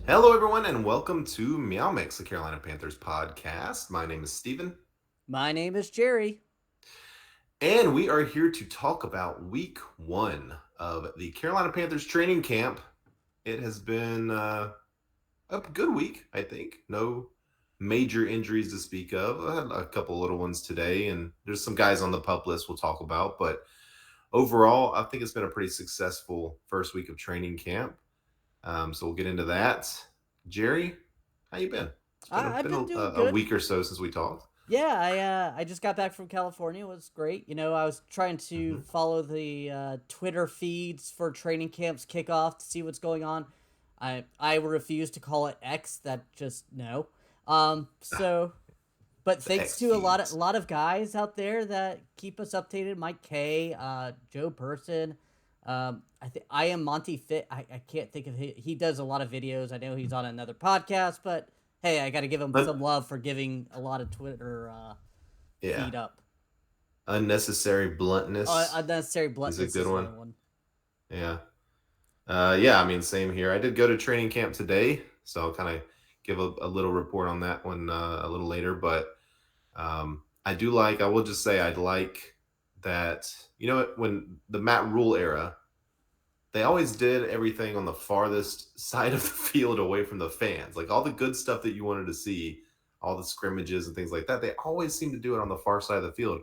Hello, everyone, and welcome to MeowMix, the Carolina Panthers podcast. My name is Steven, My name is Jerry. and we are here to talk about week one of the Carolina Panthers training camp. It has been a good week, I think. No major injuries to speak of. I had a couple little ones today, and there's some guys on the pup list we'll talk about, but overall, I think it's been a pretty successful first week of training camp. So we'll get into that. Jerry, how you been? It's been a, I've been been a, doing a good. week or so since we talked. Yeah, I just got back from California. It was great. I was trying to Hmm. follow the Twitter feeds for training camps kickoff to see what's going on. I refuse to call it X. That just no. So, but The thanks X to a feeds. lot of guys out there that keep us updated. Mike K, Joe Person. I am Monty Fit. I can't think of he does a lot of videos. I know he's on another podcast, but hey, I got to give him Un- some love for giving a lot of Twitter yeah, feed up. unnecessary bluntness Unnecessary is a bluntness good is one. another one. Yeah, yeah. I mean, same here. I did go to training camp today, so I'll kind of give a little report on that one a little later. But I do like. I will just say I'd like that. You know, when the Matt Rule era, they always did everything on the farthest side of the field away from the fans. Like all the good stuff that you wanted to see, all the scrimmages and things like that, they always seem to do it on the far side of the field.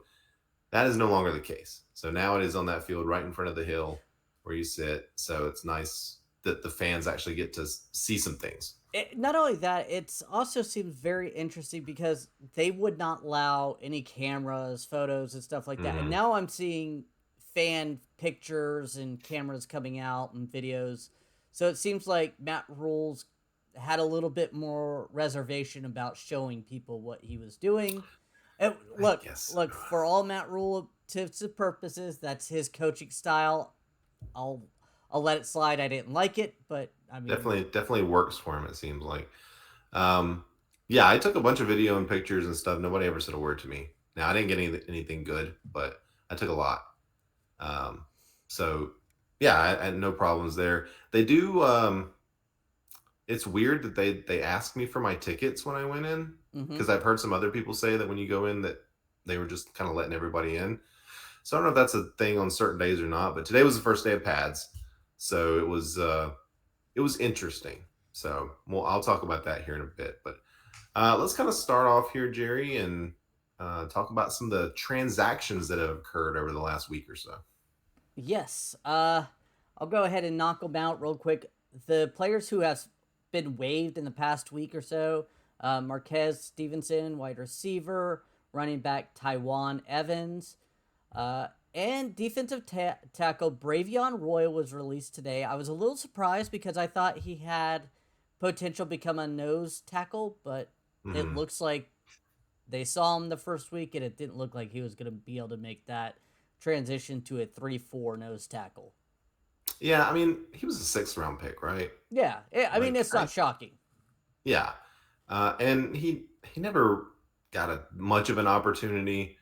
That is no longer the case. So now it is on that field right in front of the hill where you sit. So it's nice that the fans actually get to see some things. Not only that, it also seems very interesting because they would not allow any cameras, photos, and stuff like that. And Mm-hmm. now I'm seeing fan pictures and cameras coming out and videos. So it seems like Matt Rules had a little bit more reservation about showing people what he was doing. And I look, guess. look for all Matt Rule tips and purposes. That's his coaching style. I'll I'll let it slide. I didn't like it, but I mean, Definitely works for him, it seems like. Um, yeah, I took a bunch of video and pictures and stuff. Nobody ever said a word to me. Now, I didn't get anything good, but I took a lot. Um, so yeah, I had no problems there. They do. It's weird that they asked me for my tickets when I went in mm-hmm. because I've heard some other people say that when you go in that they were just kind of letting everybody in. So I don't know if that's a thing on certain days or not. But today was the first day of pads, so it was interesting. So well, I'll talk about that here in a bit. But let's kind of start off here, Jerry, and talk about some of the transactions that have occurred over the last week or so. Yes. I'll go ahead and knock them out real quick. The players who have been waived in the past week or so: Marquez Stevenson, wide receiver; running back Taiwan Evans; and defensive tackle Bravion Royal was released today. I was a little surprised because I thought he had potential to become a nose tackle, but it Hmm. looks like they saw him the first week, and it didn't look like he was going to be able to make that transition to a 3-4 nose tackle. Yeah, I mean, he was a sixth round pick, right? Yeah, I mean, Like it's I not shocking. Yeah, and he never got a much of an opportunity.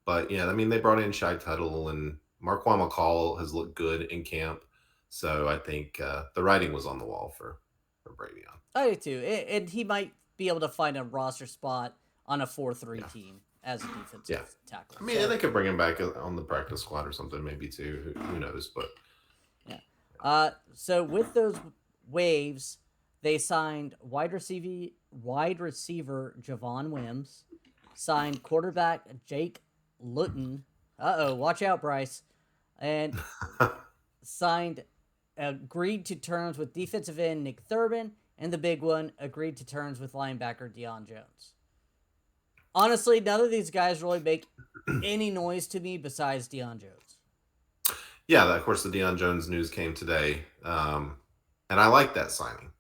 But yeah, I mean, they brought in Shy Tuttle and Marquand McCall has looked good in camp, so I think the writing was on the wall for Bravion. I do too. And he might be able to find a roster spot on a 4-3 Yeah, team as a defensive yeah. tackle. I mean, So, they could bring him back on the practice squad or something, maybe too. Who knows? But yeah. So with those waves, they signed wide receiver Javon Wims, signed quarterback Jake Luton. Watch out, Bryce. And signed agreed to terms with defensive end Nick Thurbin, and the big one agreed to terms with linebacker Deion Jones. Honestly, none of these guys really make any noise to me besides Deion Jones. yeah, of course, the Deion Jones news came today, and I like that signing.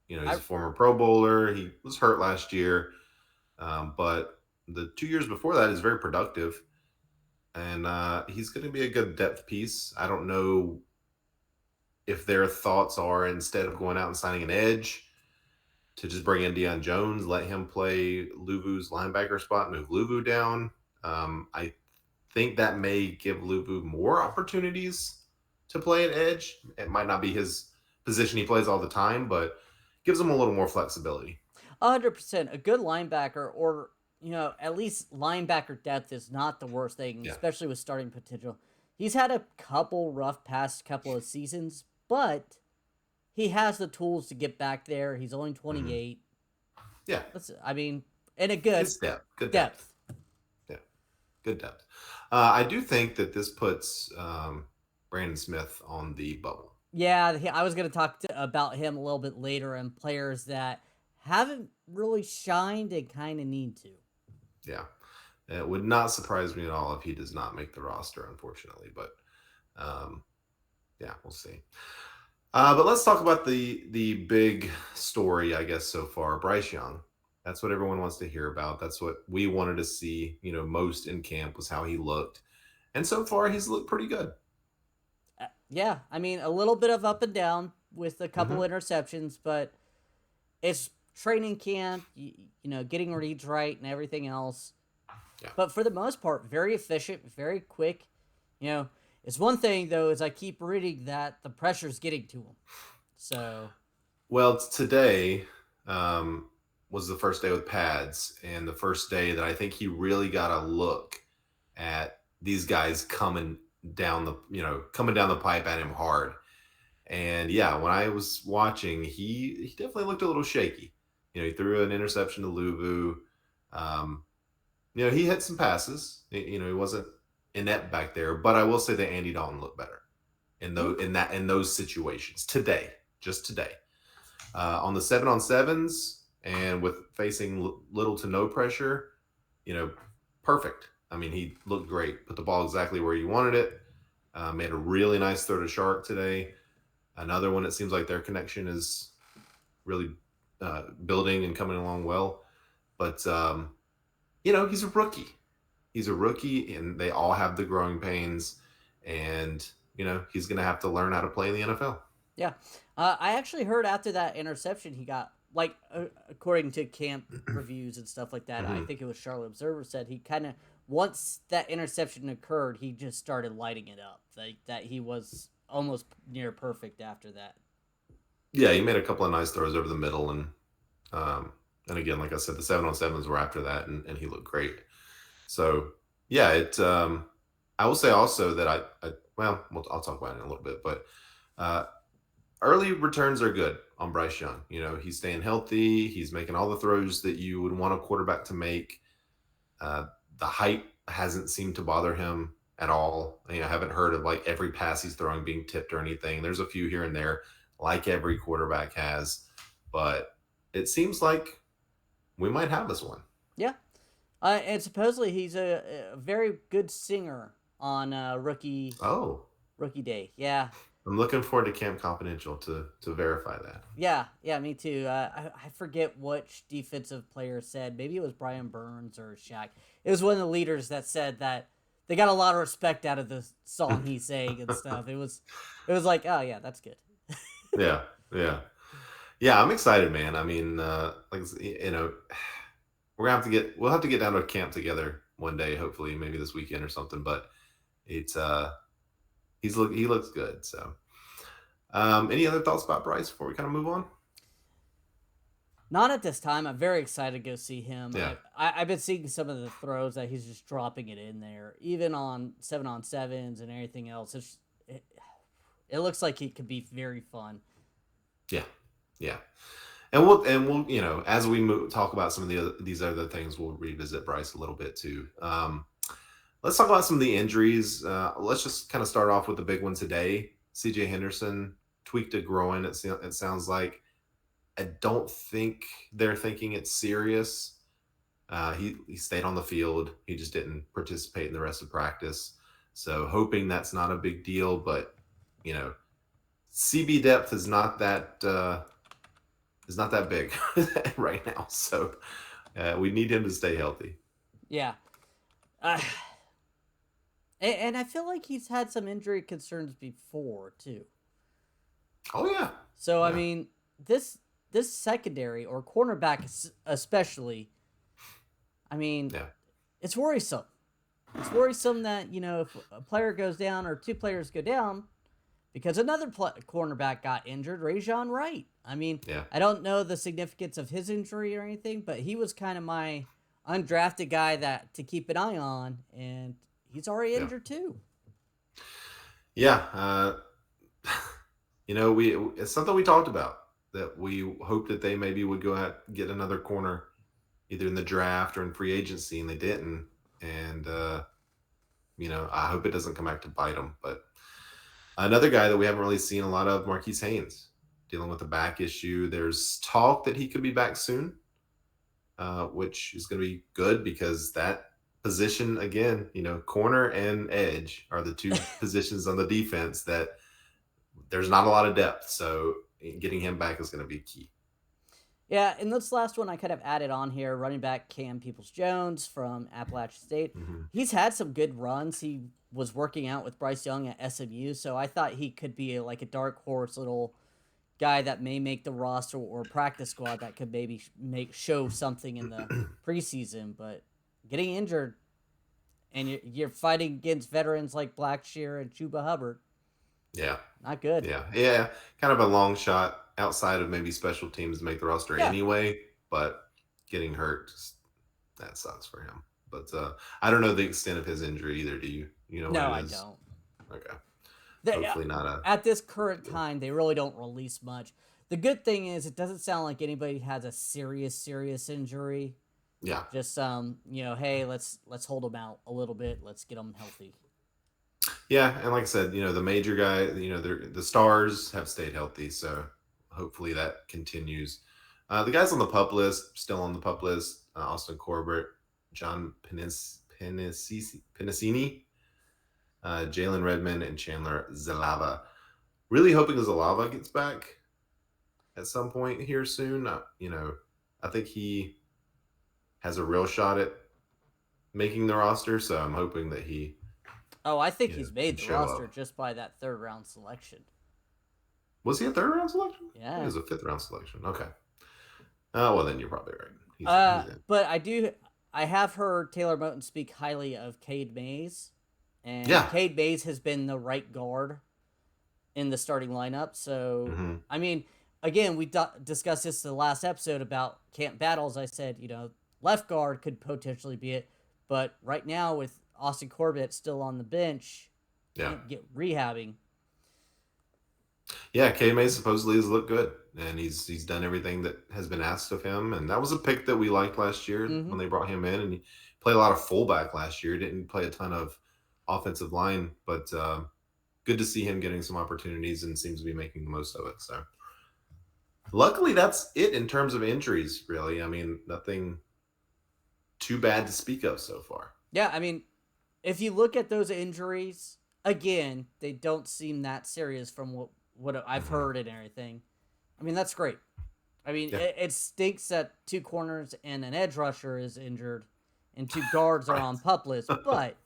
You know, he's I a former Pro Bowler. He was hurt last year, but the 2 years before that is very productive, and he's going to be a good depth piece. I don't know if their thoughts are instead of going out and signing an edge to just bring in Deion Jones, let him play Luvu's linebacker spot, move Luvu down. I think that may give Luvu more opportunities to play at edge. It might not be his position he plays all the time, but gives him a little more flexibility. 100%. A good linebacker, or at least linebacker depth is not the worst thing, Yeah. especially with starting potential. He's had a couple rough past couple of seasons, but he has the tools to get back there. He's only Hmm. 28. Yeah. I mean, and a good It's depth. Good depth. depth. Yeah. Good depth. I do think that this puts Brandon Smith on the bubble. Yeah, I was going to talk about him a little bit later, and players that haven't really shined and kind of need to. Yeah. It would not surprise me at all if he does not make the roster, unfortunately. But um, yeah, we'll see. But let's talk about the big story, I guess, so far. Bryce Young. That's what everyone wants to hear about. That's what we wanted to see, most in camp was how he looked. And so far, he's looked pretty good. Yeah, I mean, a little bit of up and down with a couple Hmm. interceptions, but it's training camp, getting reads right and everything else. Yeah. But for the most part, very efficient, very quick. You know, it's one thing though is I keep reading that the pressure's getting to him. So Well, today was the first day with pads, and the first day that I think he really got a look at these guys coming down the pipe at him hard. And yeah, when I was watching, he definitely looked a little shaky. He threw an interception to Luvu. Um, he hit some passes. He wasn't inept back there, but I will say that Andy Dalton looked better in those situations today, just today. On the 7-on-7s and with facing little to no pressure, you know, perfect. I mean, he looked great. Put the ball exactly where you wanted it. Made a really nice throw to Shark today. Another one. It seems like their connection is really building and coming along well. But he's a rookie. He's a rookie, and they all have the growing pains. And he's going to have to learn how to play in the NFL. yeah, I actually heard after that interception he got like according to camp reviews and stuff like that. I Hmm. think it was Charlotte Observer said he kind of once that interception occurred, he just started lighting it up. Like that he was almost near perfect after that. Yeah, he made a couple of nice throws over the middle, um, and again, like I said, the 7-on-7s were after that, and he looked great. So yeah, it. I will say also that I'll talk about it in a little bit, but uh, early returns are good on Bryce Young. He's staying healthy. He's making all the throws that you would want a quarterback to make. Uh, the height hasn't seemed to bother him at all. I haven't heard of like every pass he's throwing being tipped or anything. There's a few here and there, like every quarterback has, but it seems like we might have this one. Yeah, and supposedly he's a very good singer on Oh, rookie day. Yeah, I'm looking forward to Camp Confidential to verify that. yeah, me too. I forget which defensive player said. Maybe it was Brian Burns or Shaq. It was one of the leaders that said that they got a lot of respect out of the song he sang and stuff. It was like, oh yeah, that's good. Yeah, yeah, yeah. I'm excited, man. I mean, we'll have to get down to a camp together one day, hopefully, maybe this weekend or something. But it's he looks good. So, any other thoughts about Bryce before we kind of move on? Not at this time. I'm very excited to go see him. Yeah, I've been seeing some of the throws that he's just dropping it in there, even on 7-on-7s and everything else. It looks like it could be very fun. yeah, yeah. And we'll as we talk about some of these other things, we'll revisit Bryce a little bit too. Let's talk about some of the injuries. Let's just kind of start off with the big one today. CJ Henderson tweaked a groin. It sounds like. I don't think they're thinking it's serious. He stayed on the field. He just didn't participate in the rest of practice. So hoping that's not a big deal. But you know, CB depth is not that big right now. So we need him to stay healthy. Yeah. Uh, and I feel like he's had some injury concerns before too. Oh yeah, So I yeah, mean, this secondary or cornerback especially, I mean, yeah. it's worrisome. It's worrisome that if a player goes down or two players go down, because another cornerback got injured, Rajon Wright. I mean, Yeah. I don't know the significance of his injury or anything, but he was kind of my undrafted guy that to keep an eye on, and he's already Yeah. injured too. Yeah. We it's something we talked about that we hoped that they maybe would go out and get another corner either in the draft or in free agency, and they didn't. And I hope it doesn't come back to bite them. But another guy that we haven't really seen a lot of, Marquise Haynes, dealing with a back issue. There's talk that he could be back soon, which is going to be good because that position, again, corner and edge are the two positions on the defense that there's not a lot of depth. So getting him back is going to be key. Yeah, and this last one I kind of added on here, running back Cam Peoples-Jones from Appalachian State. Hmm. He's had some good runs. He was working out with Bryce Young at SMU, so I thought he could be like a dark horse little guy that may make the roster or practice squad that could maybe show something in the preseason. But getting injured and you're fighting against veterans like Blackshear and Chuba Hubbard, Yeah. not good. Yeah. Kind of a long shot outside of maybe special teams to make the roster Yeah. anyway, but getting hurt, that sucks for him. But I don't know the extent of his injury either. Do you? You know No, what I it is? don't. Okay. They, Hopefully not a. at this current time, they really don't release much. The good thing is, it doesn't sound like anybody has a serious injury. Yeah. Just hey, let's hold them out a little bit. Let's get them healthy. Yeah, and like I said, the major guy, the stars have stayed healthy, so hopefully that continues. The guys on the pup list, still on the pup list: Austin Corbett, John Pennicini, Jalen Redmond, and Chandler Zalava. Really hoping Zalava gets back at some point here soon. I think he has a real shot at making the roster, so I'm hoping that he. Oh, I think he's can made the show roster up. just by that third round selection. Was he a third round selection? I think Yeah. he was a fifth round selection. Okay. Well, then you're probably right. He's in. But I have heard Taylor Moton speak highly of Cade Mays, and Yeah. Cade Mays has been the right guard in the starting lineup. So, Mm-hmm. I mean, again, we discussed this in the last episode about camp battles. I said, left guard could potentially be it, but right now with Austin Corbett still on the bench, Yeah. can't get rehabbing. Yeah, K May supposedly has looked good, and he's done everything that has been asked of him, and that was a pick that we liked last year Mm-hmm. when they brought him in, and he played a lot of fullback last year. Didn't play a ton of offensive line, but good to see him getting some opportunities and seems to be making the most of it. So, luckily, that's it in terms of injuries. Really, I mean, nothing too bad to speak of so far. Yeah, I mean, if you look at those injuries, again, they don't seem that serious from what I've Mm-hmm. heard and everything. I mean, that's great. I mean, Yeah. it stinks that two corners and an edge rusher is injured and two guards are Right. on pup list, but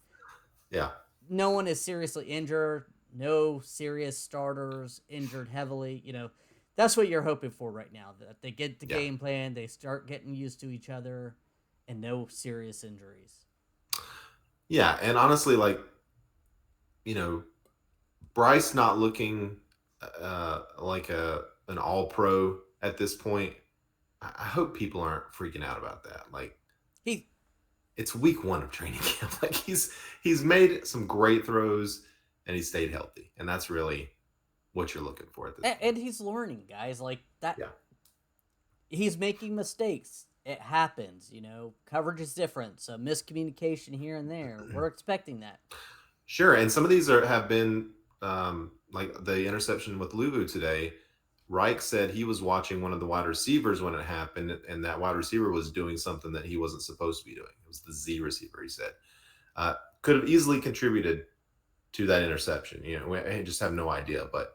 Yeah. no one is seriously injured. No serious starters injured heavily. That's what you're hoping for right now, that they get the Yeah. game plan, they start getting used to each other, and no serious injuries. Yeah, and honestly, Bryce not looking like an all pro at this point. I hope people aren't freaking out about that. Like, He it's week 1 of training camp. Like, he's made some great throws and he stayed healthy, and that's really what you're looking for at this point. and he's learning, guys. Like that. Yeah. He's making mistakes. It happens. Coverage is different. So miscommunication here and there. We're expecting that. Sure, and some of these have been like the interception with Luvu today. Reich said he was watching one of the wide receivers when it happened, and that wide receiver was doing something that he wasn't supposed to be doing. It was the Z receiver, he said. Could have easily contributed to that interception. I just have no idea. But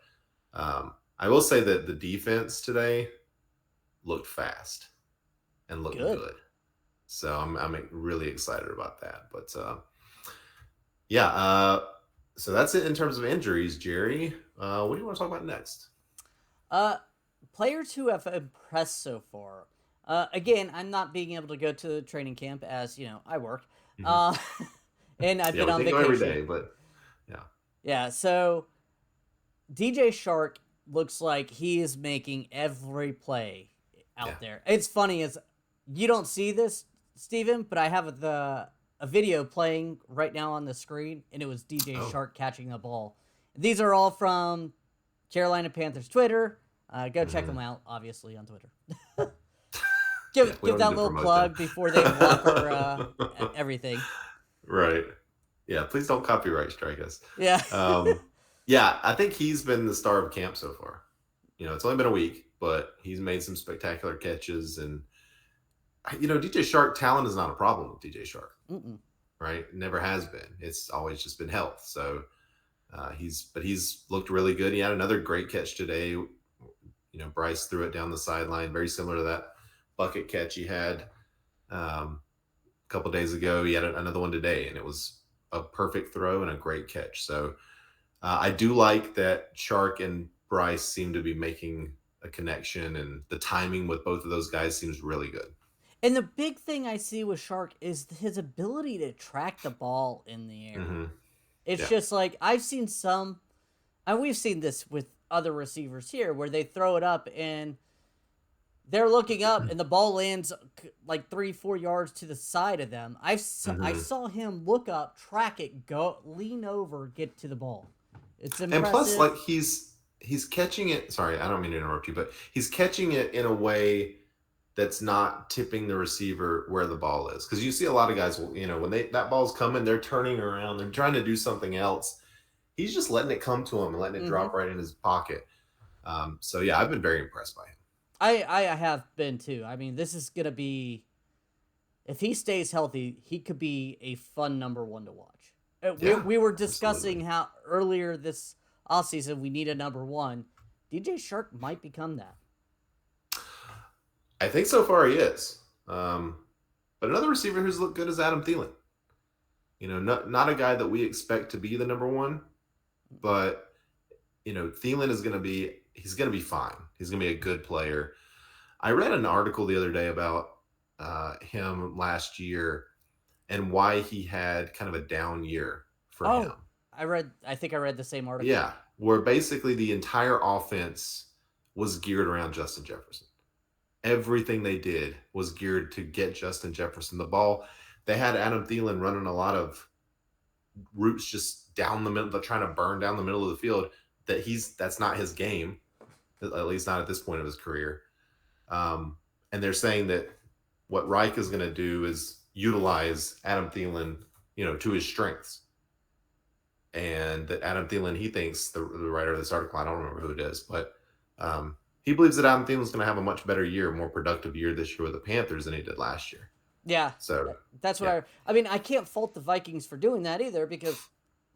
I will say that the defense today looked fast and looked good. So I'm really excited about that. But yeah, so that's it in terms of injuries, Jerry. What do you want to talk about next? Players who have impressed so far. Again, I'm not being able to go to the training camp as I work. Mm-hmm. And I've been on we vacation every day, but yeah. Yeah, so DJ Shark looks like he is making every play Yeah. out there. It's funny as you don't see this, Steven, but I have a video playing right now on the screen, and it was DJ Oh. Shark catching the ball. These are all from Carolina Panthers Twitter. Go check them out, obviously, on Twitter. Yeah, we Give don't need that to little promote them. plug before they block our everything. Right. Yeah, please don't copyright strike us. Yeah. Um, yeah, I think he's been the star of camp so far. It's only been a week, but he's made some spectacular catches. And, DJ Shark talent is not a problem with DJ Shark, Mm-mm. right? Never has been. It's always just been health. So he's looked really good. He had another great catch today. Bryce threw it down the sideline, very similar to that bucket catch he had a couple days ago. He had another one today, and it was a perfect throw and a great catch. So I do like that Shark and Bryce seem to be making a connection, and the timing with both of those guys seems really good. And the big thing I see with Shark is his ability to track the ball in the air. Mm-hmm. It's Yeah. just like I've seen some, and we've seen this with other receivers here, where they throw it up and they're looking up and the ball lands like 3-4 yards to the side of them. I Mm-hmm. saw him look up, track it, go lean over, get to the ball. It's And plus, impressive. like he's catching it. Sorry, I don't mean to interrupt you, but he's catching it in a way that's not tipping the receiver where the ball is. Because you see a lot of guys, when that ball's coming, they're turning around, they're trying to do something else. He's just letting it come to him and letting it Mm-hmm. drop right in his pocket. So yeah, I've been very impressed by him. I have been too. I mean, this is gonna be if he stays healthy, he could be a fun number one to watch. Yeah, We were absolutely. discussing how earlier this offseason we need a number one. DJ Shark might become that. I think so far he is. But another receiver who's looked good is Adam Thielen. Not a guy that we expect to be the number one, but Thielen is he's gonna be fine. He's gonna be a good player. I read an article the other day about him last year and why he had kind of a down year for him. Oh, I think I read the same article. Yeah, where basically the entire offense was geared around Justin Jefferson. Everything they did was geared to get Justin Jefferson the ball. They had Adam Thielen running a lot of routes just down the middle, trying to burn down the middle of the field. That's not his game, at least not at this point of his career. And they're saying that what Reich is going to do is utilize Adam Thielen, to his strengths. And that Adam Thielen, he thinks, the writer of this article, I don't remember who it is, but he believes that Adam Thielen is going to have a much better year, more productive year this year with the Panthers than he did last year. Yeah, So that's what yeah, I mean. I can't fault the Vikings for doing that either because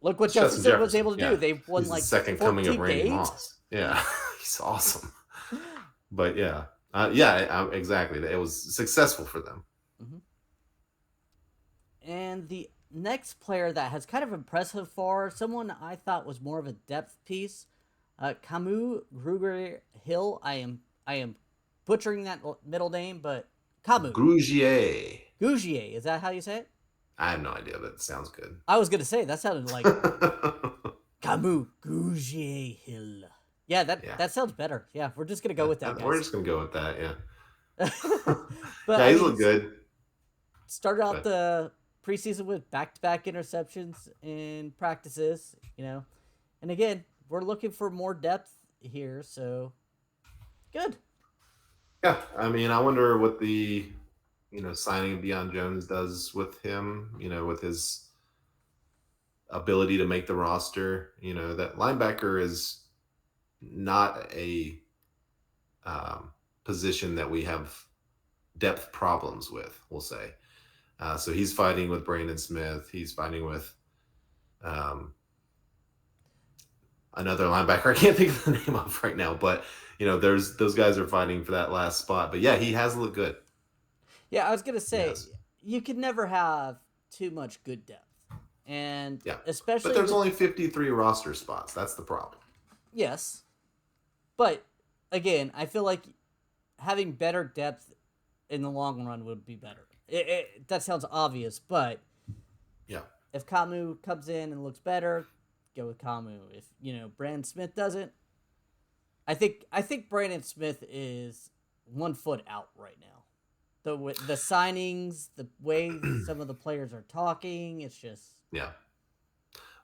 look what it's Justin Jefferson was Jefferson. able to do. Yeah, They won he's the like second coming of 14 Randy games. Moss. Yeah, he's awesome. But yeah, exactly. It was successful for them. Mm-hmm. And the next player that has kind of impressed so far, someone I thought was more of a depth piece, Camus Gruger Hill. I am butchering that middle name, but Camus Grugier. Gougier. Is that how you say it? I have no idea, but it sounds good. I was gonna say that sounded like Camus Gougier Hill. Yeah, Yeah, that sounds better. Yeah, we're just gonna go with that, we're guys. just gonna go with that. Yeah, But yeah, I he's mean, looked good. started out But the preseason with back-to-back interceptions in practices, and again, we're looking for more depth here, so good. yeah, I mean, I wonder what the signing of Deion Jones does with him. With his ability to make the roster. That linebacker is not a position that we have depth problems with, we'll say. So he's fighting with Brandon Smith. He's fighting with another linebacker. I can't think of the name of right now, but there's those guys are fighting for that last spot. But yeah, he has looked good. Yeah, I was gonna say Yes, you could never have too much good depth, and yeah. But especially there's with only 53 roster spots. That's the problem. yes, but again, I feel like having better depth in the long run would be better. That sounds obvious, but Yeah. if Kamu comes in and looks better, go with Kamu. If Brandon Smith doesn't, I think Brandon Smith is 1 foot out right now. The signings, the way some of the players are talking, it's just Yeah.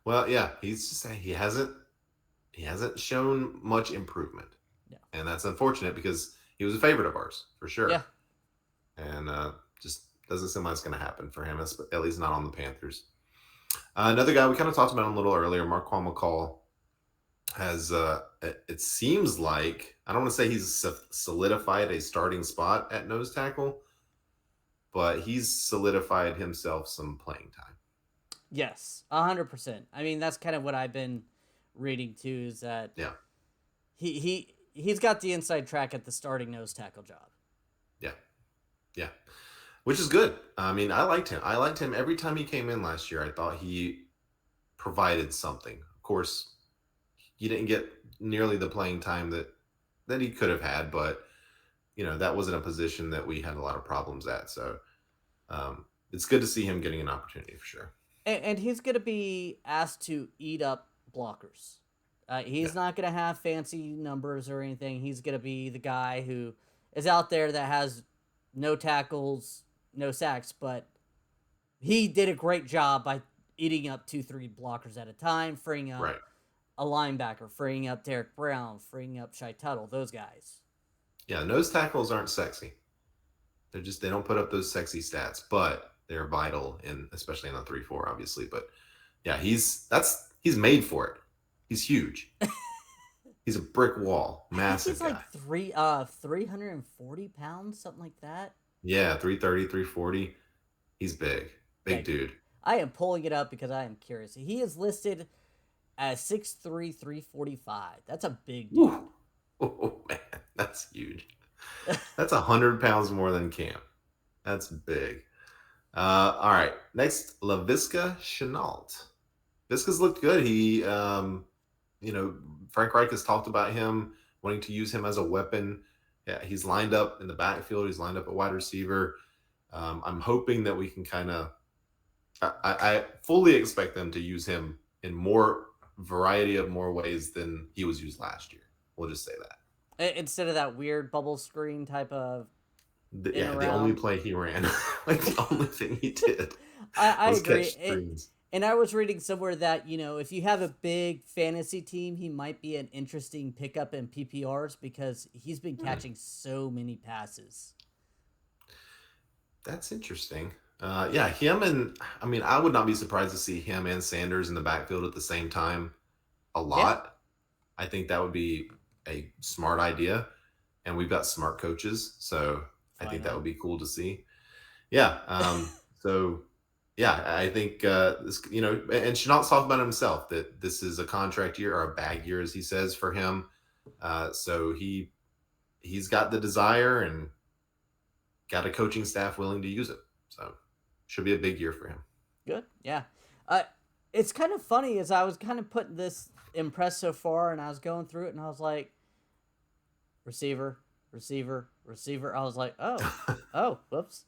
Well, yeah, he hasn't shown much improvement, no. and that's unfortunate because he was a favorite of ours for Yeah. sure, and just doesn't seem like it's going to happen for him, at least not on the Panthers. Another guy we kind of talked about him a little earlier, Marquand McCall, has it seems like I don't want to say he's solidified a starting spot at nose tackle, but he's solidified himself some playing time. Yes, 100%. I mean, that's kind of what I've been reading too. Is that Yeah, he's got the inside track at the starting nose tackle job. yeah, yeah, which is good. I mean, I liked him. I liked him every time he came in last year. I thought he provided something. Of course, he didn't get nearly the playing time that he could have had, but that wasn't a position that we had a lot of problems at. So it's good to see him getting an opportunity for sure. And he's going to be asked to eat up blockers. Yeah, He's not going to have fancy numbers or anything. He's going to be the guy who is out there that has no tackles, no sacks, but he did a great job by eating up 2, 3 blockers at a time, freeing up right. a linebacker, freeing up Derek Brown, freeing up Shai Tuttle, those guys. Yeah, nose tackles aren't sexy. They don't put up those sexy stats, but they're vital in especially in a 3-4, obviously. But yeah, he's made for it. He's huge. He's a brick wall, I think massive he's like guy. 340 pounds, something like that. Yeah, 330, 340. He's big. Yeah, Big dude. I am pulling it up because I am curious. He is listed as 6'3", 345. That's a big dude. Woo. Oh man, that's huge. That's 100 pounds more than Cam. That's big. All right. Next, LaVisca Chenault. Visca's looked good. You know, Frank Reich has talked about him wanting to use him as a weapon. Yeah, he's lined up in the backfield. He's lined up at wide receiver. I'm hoping that we can kind of. I fully expect them to use him in more variety of more ways than he was used last year. We'll just say that. Instead of that weird bubble screen type of in Yeah, the only around. play he ran, like the only thing he did I was agree. catch screens. And I was reading somewhere that, if you have a big fantasy team, he might be an interesting pickup in PPRs because he's been catching so many passes. That's interesting. Yeah, him and I mean, I would not be surprised to see him and Sanders in the backfield at the same time a Yeah. lot. I think that would be a smart idea, and we've got smart coaches, so I Why think that not? would be cool to see. Yeah. So yeah, I think this, and Chenault's talked about himself that this is a contract year or a bag year, as he says, for him. So he's got the desire and got a coaching staff willing to use it. So should be a big year for him. Good. Yeah. Uh, it's kind of funny as I was kind of putting this impressed so far and I was going through it and I was like, receiver, receiver, receiver. I was like, oh, whoops.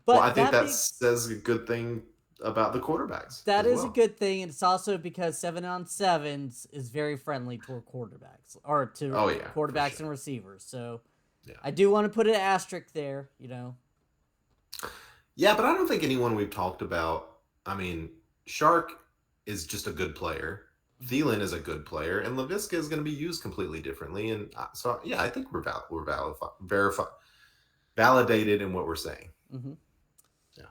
Well, I But think that says a good thing about the quarterbacks that as is a well. good thing. And it's also because 7-on-7s is very friendly toward quarterbacks or to Oh yeah, for quarterbacks sure. and receivers. So Yeah, I do want to put an asterisk there, yeah, but I don't think anyone we've talked about. I mean, Shark is just a good player. Thielen is a good player, and Laviska is going to be used completely differently. And so, yeah, I think validated in what we're saying. Mm-hmm. Yeah.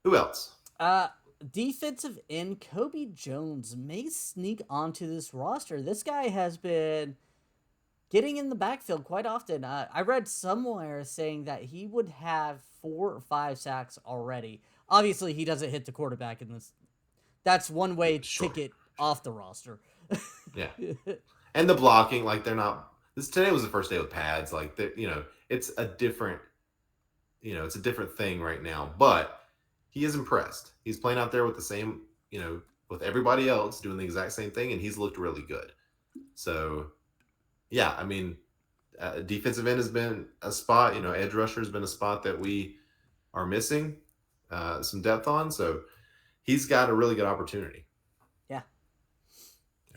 Who else? Uh, Defensive end Kobe Jones may sneak onto this roster. This guy has been getting in the backfield quite often. I read somewhere saying that he would have 4 or 5 sacks already. Obviously, he doesn't hit the quarterback in this. That's one way to Sure. get off the roster. Yeah. And the blocking, like they're not. This today was the first day with pads. Like it's a different, it's a different thing right now. But he is impressed. He's playing out there with the same, with everybody else doing the exact same thing, and he's looked really good. So, yeah, I mean, defensive end has been a spot. Edge rusher has been a spot that we are missing some depth on. So he's got a really good opportunity. Yeah.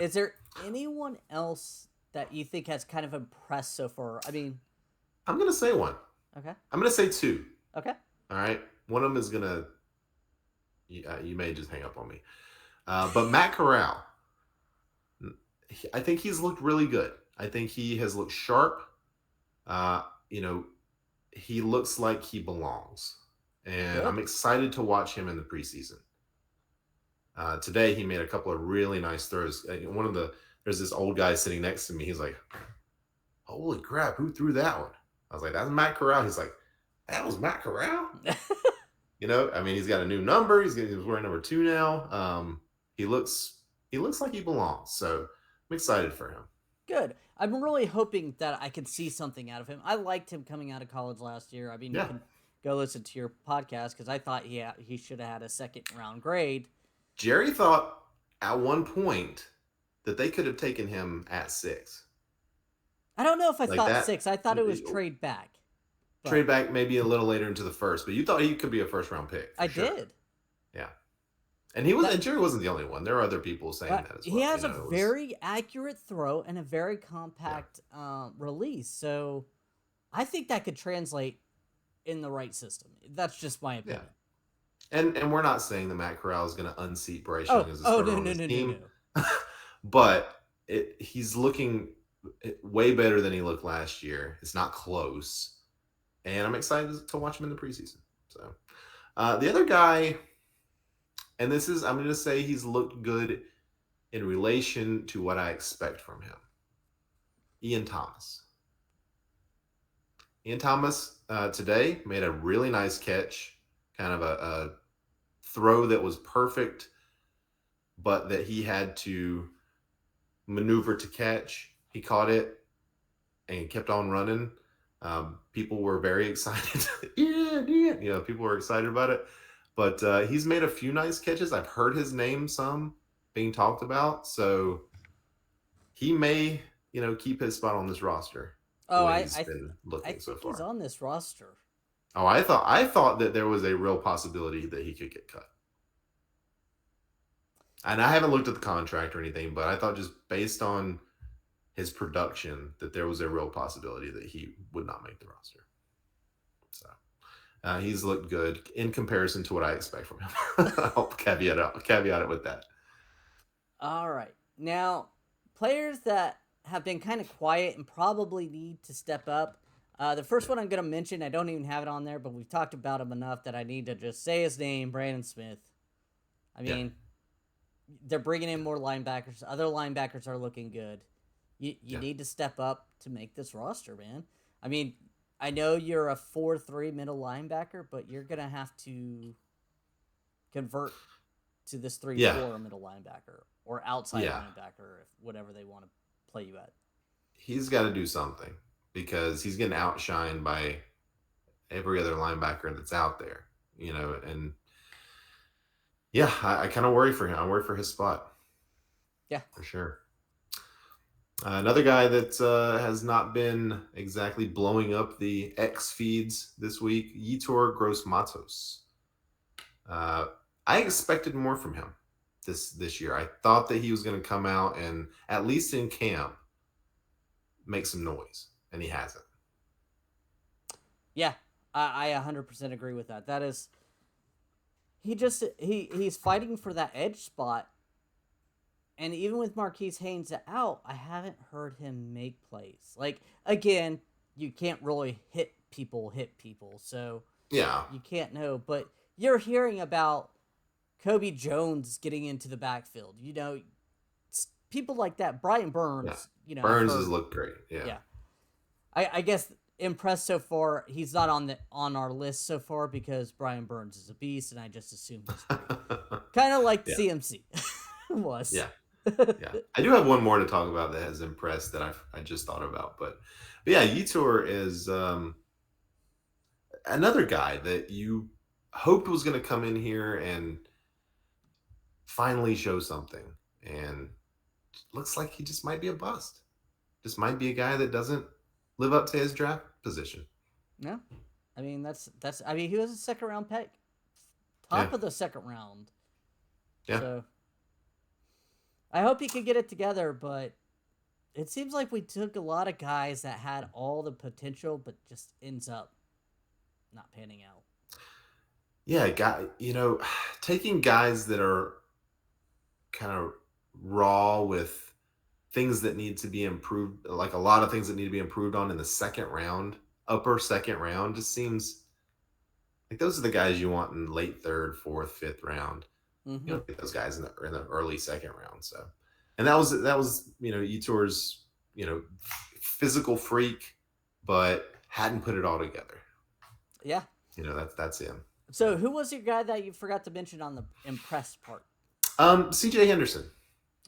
Is there anyone else that you think has kind of impressed so far? I mean, I'm gonna say one. okay, I'm gonna say two. okay, All right, one of them is gonna. You may just hang up on me, but Matt Corral. I think he's looked really good. I think he has looked sharp. Uh, you know, he looks like he belongs, and I'm good. excited to watch him in the preseason. Today, he made a couple of really nice throws. One of the there's this old guy sitting next to me. He's like, "Holy crap, who threw that one?" I was like, "That's Matt Corral." He's like, "That was Matt Corral." I mean, he's got a new number. He's wearing number 2 now. He looks he looks like he belongs. So I'm excited for him. Good. I'm really hoping that I can see something out of him. I liked him coming out of college last year. I mean, you Yeah, can go listen to your podcast because I thought he should have had a second round grade. Jerry thought at one point that they could have taken him at 6, I don't know if I like thought that. 6. I thought it was trade back, Trade but back maybe a little later into the first, but you thought he could be a first round pick I for sure. did. Yeah, and he was, That and Jerry wasn't the only one. There are other people saying that as he well. has a It was very accurate throw and a very yeah, compact release, so I think that could translate in the right system. That's just my yeah. opinion. And we're not saying that Matt Corral is going to unseat Bryce Oh, Young as a oh starter no on no this no no team, no. but he's looking way better than he looked last year. It's not close, and I'm excited to watch him in the preseason. So the other guy, and this is I'm going to say he's looked good in relation to what I expect from him. Ian Thomas. Ian Thomas today made a really nice catch, kind of a throw that was perfect, but that he had to maneuver to catch. He caught it and kept on running. People were very excited. Yeah, yeah. People were excited about it. But he's made a few nice catches. I've heard his name some being talked about. So he may, keep his spot on this roster the Oh, way he's been I looking so think he's far. on this roster. Oh, I thought that there was a real possibility that he could get cut. And I haven't looked at the contract or anything, but I thought just based on his production that there was a real possibility that he would not make the roster. So he's looked good in comparison to what I expect from him. I'll caveat it with that. All right. Now, players that have been kind of quiet and probably need to step up. The first one I'm going to mention, I don't even have it on there, but we've talked about him enough that I need to just say his name, Brandon Smith. I Yeah, mean, they're bringing in more linebackers. Other linebackers are looking good. You yeah, need to step up to make this roster, man. I mean, I know you're a 4-3 middle linebacker, but you're going to have to convert to this 3 yeah, 4 middle linebacker or outside yeah. linebacker, if whatever they want to play you at. He's got to do something because he's getting outshined by every other linebacker that's out there. And yeah, I kind of worry for him. I worry for his spot Yeah. for sure. Another guy that has not been exactly blowing up the X feeds this week, Yitor Gross Matos. Uh, I expected more from him this year. I thought that he was going to come out and at least in camp make some noise, and he hasn't. Yeah. I 100% agree with that. That is he's fighting for that edge spot, and even with Marquise Haynes out, I haven't heard him make plays. Like, again, you can't really hit people, so Yeah, you can't know, but you're hearing about Kobe Jones getting into the backfield. People like that. Brian yeah. Burns, I've Burns has heard. looked great. Yeah, Yeah, I guess impressed so far. He's not on our list so far because Brian Burns is a beast, and I just assumed he's great. Kind of like yeah, CMC was. yeah, yeah. I do have one more to talk about that has impressed that I just thought about, but yeah, Yitor is another guy that you hoped was going to come in here and finally show something, and looks like he just might be a bust. Just might be a guy that doesn't live up to his draft position. No, I mean that's. I mean he was a second round pick, Yeah, top of the second round. yeah, So I hope he could get it together, but it seems like we took a lot of guys that had all the potential, but just ends up not panning out. Yeah, guy, taking guys that are kind of raw with things that need to be improved, like a lot of things that need to be improved on in the second round, upper second round, just seems like those are the guys you want in late third, fourth, fifth round. You Mm-hmm. don't get those guys in the early second round. So, and that was Etor's physical freak, but hadn't put it all together. Yeah. That's him. So, who was your guy that you forgot to mention on the impressed part? C.J. Henderson.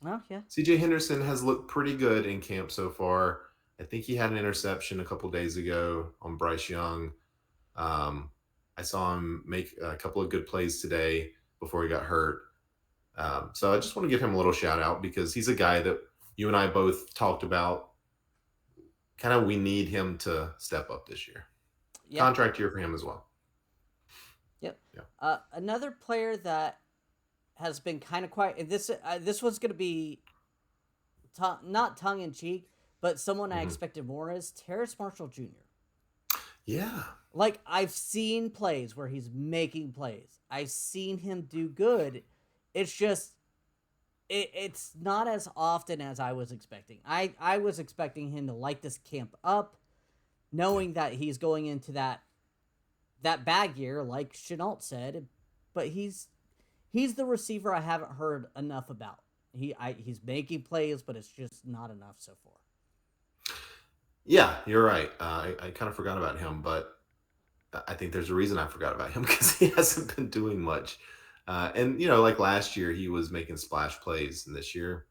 Oh, yeah. C.J. Henderson has looked pretty good in camp so far. I think he had an interception a couple days ago on Bryce Young. Um, I saw him make a couple of good plays today before he got hurt. So I just want to give him a little shout out because he's a guy that you and I both talked about. Kind of, we need him to step up this year. Yeah. Contract year for him as well. Yep. Yeah. Another player that has been kind of quiet. And this was going to be not tongue in cheek, but someone I Mhm. expected more is Terrace Marshall Jr. Yeah. Like, I've seen plays where he's making plays. I've seen him do good. It's just it's not as often as I was expecting. I was expecting him to light this camp up, Yeah. knowing that he's going into that bag year, like Chenault said, but he's the receiver I haven't heard enough about. He's making plays, but it's just not enough so far. Yeah, you're right. I kind of forgot about him, but I think there's a reason I forgot about him because he hasn't been doing much. And like last year, he was making splash plays, and this year,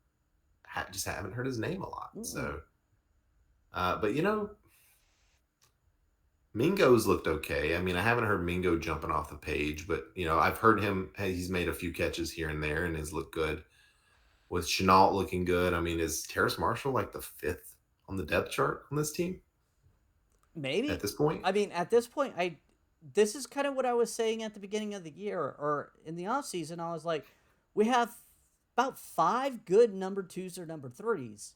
just haven't heard his name a lot. Mm-mm. So, but Mingo's looked okay. I mean, I haven't heard Mingo jumping off the page, but I've heard him. Hey, he's made a few catches here and there, and has looked good. With Chenault looking good, I mean, is Terrace Marshall like the fifth on the depth chart on this team at Maybe. this point? I mean, at this point, I this is kind of what I was saying at the beginning of the year or in the off season. I was like, we have about five good number twos or number threes.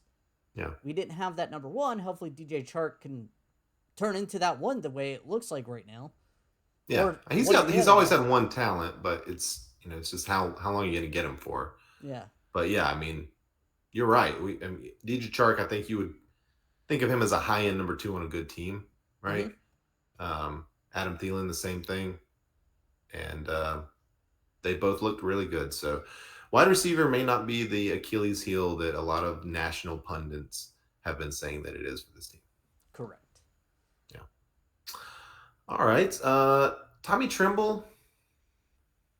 Yeah, We didn't have that number one. Hopefully, DJ Chark can turn into that one the way it looks like right now, yeah. or He's what he got can he's always have. had one talent, but it's just how long are you going to get him for? Yeah. But yeah, I mean, you're right. DJ Chark, I think you would think of him as a high end number two on a good team, Mm-hmm. right? Adam Thielen, the same thing, and they both looked really good. So, wide receiver may not be the Achilles heel that a lot of national pundits have been saying that it is for this team. Correct. Yeah. All right. Tommy Trimble.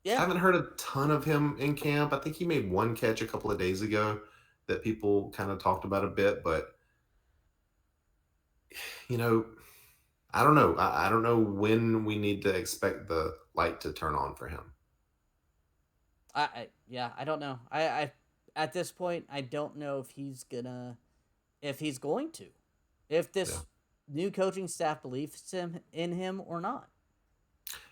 I Yeah. haven't heard a ton of him in camp. I think he made one catch a couple of days ago that people kind of talked about a bit, but you know, I don't know. I don't know when we need to expect the light to turn on for him. Yeah, I don't know. I at this point I don't know if he's going to if Yeah. this new coaching staff believes him in him or not.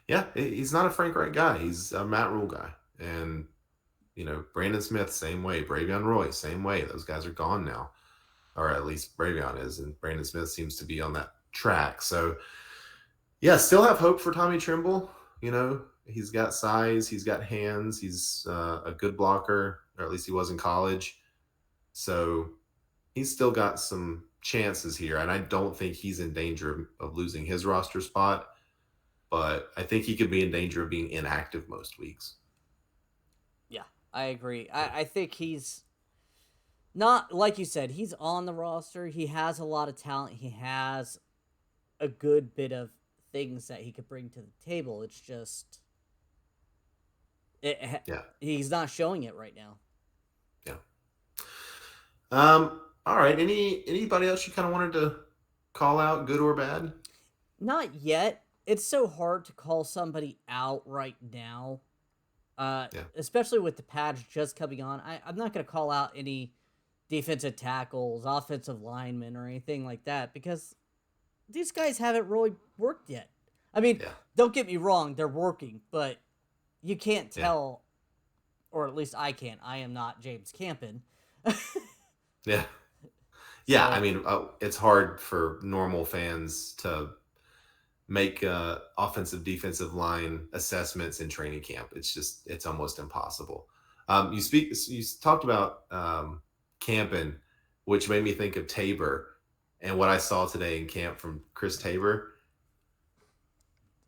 Yeah. He's not a Frank Wright guy. He's a Matt Rule guy. And, Brandon Smith, same way. Bravion Roy, same way. Those guys are gone now. Or at least Bravion is. And Brandon Smith seems to be on that track. So, yeah, still have hope for Tommy Trimble. He's got size, he's got hands, he's a good blocker, or at least he was in college. So he's still got some chances here, and I don't think he's in danger of losing his roster spot. But I think he could be in danger of being inactive most weeks. Yeah, I agree. Yeah, I think he's not like you said. He's on the roster. He has a lot of talent. He has a good bit of things that he could bring to the table. It's just yeah, he's not showing it right now. yeah. All right. Anybody else you kind of wanted to call out, good or bad? Not yet. It's so hard to call somebody out right now, Yeah, especially with the patch just coming on. I'm not going to call out any defensive tackles, offensive linemen, or anything like that because these guys haven't really worked yet. I mean, yeah, don't get me wrong, they're working, but you can't yeah, tell or at least I can't. I am not James Campen. Yeah. Yeah, I So mean, it's hard for normal fans to make offensive defensive line assessments in training camp. It's almost impossible. You talked about camping, which made me think of Tabor and what I saw today in camp from Chris Tabor.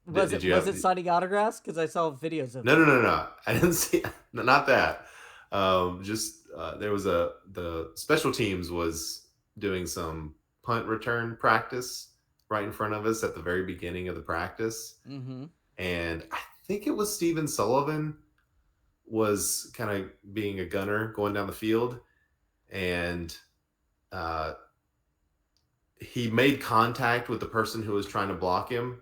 Did, was did it you was have it signing autographs? Because I saw videos of no, it. no, no, no. I didn't see not that. Just there was the special teams was doing some punt return practice right in front of us at the very beginning of the practice, Mm-hmm. and I think it was Steven Sullivan was kind of being a gunner going down the field, and uh, he made contact with the person who was trying to block him,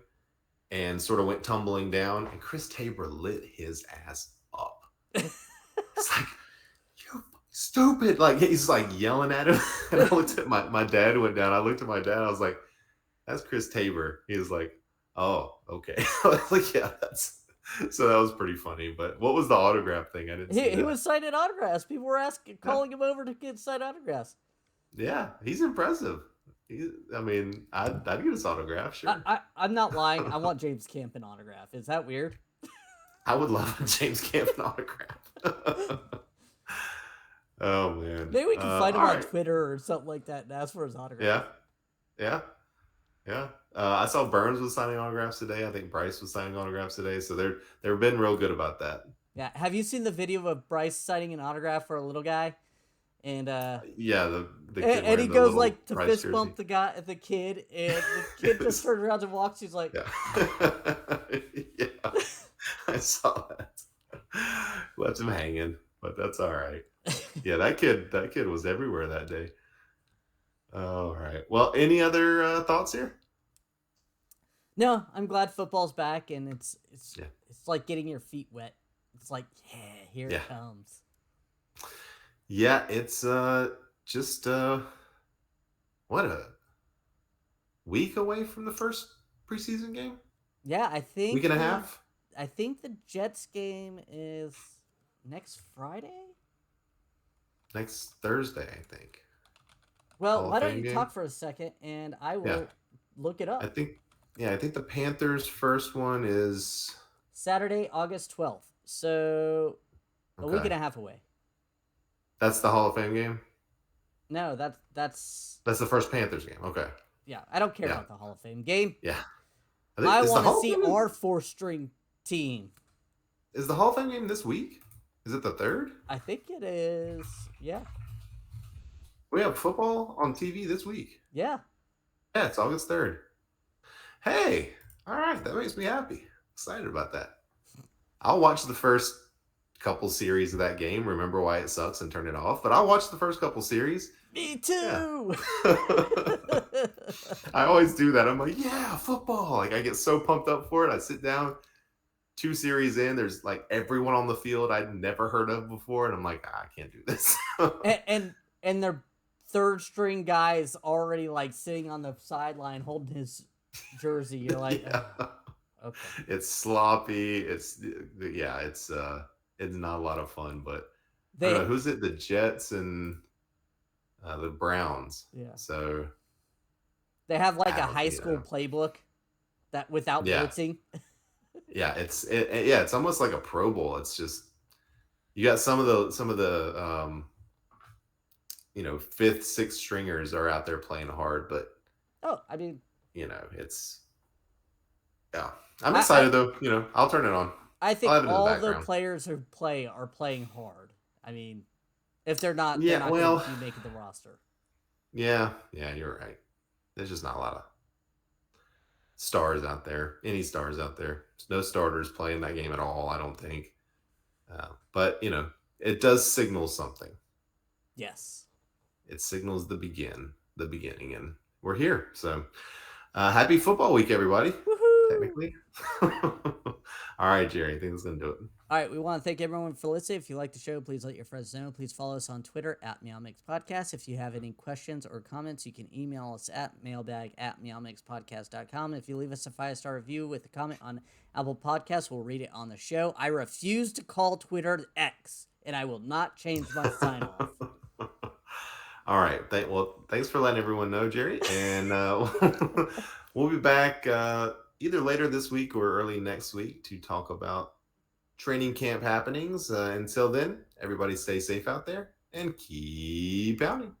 and sort of went tumbling down. And Chris Tabor lit his ass up. It's like, you stupid. Like, he's like yelling at him. And I looked at my dad went down. I looked at my dad. I was like, that's Chris Tabor. He was like, oh, okay. I was like, yeah, that's so that was pretty funny. But what was the autograph thing? I didn't see He that. was signing autographs. People were asking, Yeah, calling him over to get signed autographs. yeah, he's impressive. I mean, I'd get his autograph, sure. I'm not lying. I want James Campen autograph. Is that weird? I would love a James Campen autograph. Oh man. Maybe we can find him All on right. Twitter or something like that and ask for his autograph. Yeah. Yeah. Yeah. I saw Burns was signing autographs today. I think Bryce was signing autographs today. So they've been real good about that. Yeah. Have you seen the video of Bryce signing an autograph for a little guy? And Yeah, the kid and he wearing the goes little like to Bryce fist jersey. bump the kid, and the kid just It's- turns around and walks. He's like, yeah. Yeah. I saw that. Left him hanging, but that's all right. Yeah, that kid was everywhere that day. All right. Well, any other thoughts here? "No, I'm glad football's back, and Yeah. it's like getting your feet wet. It's like, yeah, here Yeah. it comes." Yeah, it's just what a week away from the first preseason game? Yeah, Week and a half? I think the Jets game is next Friday. Next Thursday, I think. Well, Hall of why don't Fame you game? talk for a second, and I Yeah. will look it I up. think I think the Panthers first one is Saturday, August 12th. So a week okay. and a half away. That's the Hall of Fame game? No, that's That's the first Panthers game. Okay. yeah. I don't care Yeah. about the Hall of Fame game. Yeah. I Is the want to Hall of see Fame our four-string team. is the Hall of Fame game this week? Is it the 3rd? I think it is. Yeah, We have football on TV this week. yeah. Yeah, it's August 3rd. Hey, all right, that makes me happy. Excited about that. I'll watch the first couple series of that game, remember why it sucks and turn it off, but I'll watch the first couple series. Me Yeah. too. I always do that. I'm like, yeah, football. Like I get so pumped up for it. I sit down, 2 series in, there's like everyone on the field I'd never heard of before, and I'm like, I can't do this. and their third string guy is already like sitting on the sideline holding his jersey. You're like, Yeah. okay. It's sloppy. It's not a lot of fun, but I don't know They who's it, the Jets and the Browns. yeah. So They have like I a don't, high school playbook that without yeah, blitzing. yeah, it's almost like a Pro Bowl. It's just you got some of the fifth, sixth stringers are out there playing hard, but Oh, I mean, it's yeah. I'm I excited though. I'll turn it on. I I'll think have it in the all the background. players who play are playing hard. I mean, if they're Yeah, not going well, to be making the roster. yeah, you're right. There's just not a lot of stars out there. Any stars out there? There's no starters playing that game at all. I don't think. But it does signal something. Yes. It signals the beginning, and we're here. So, happy football week, everybody. Woohoo! Technically. All right, Jerry. I think that's gonna do it. All right, we want to thank everyone for listening. If you like the show, please let your friends know. Please follow us on Twitter at MeowMix Podcast. If you have any questions or comments, you can email us at mailbag@meowmixpodcast.com. If you leave us a 5-star review with a comment on Apple Podcasts, we'll read it on the show. I refuse to call Twitter X. and I will not change my sign off. All right. Well, thanks for letting everyone know, Jerry. And we'll be back either later this week or early next week to talk about training camp happenings. Until then, everybody stay safe out there and keep pounding.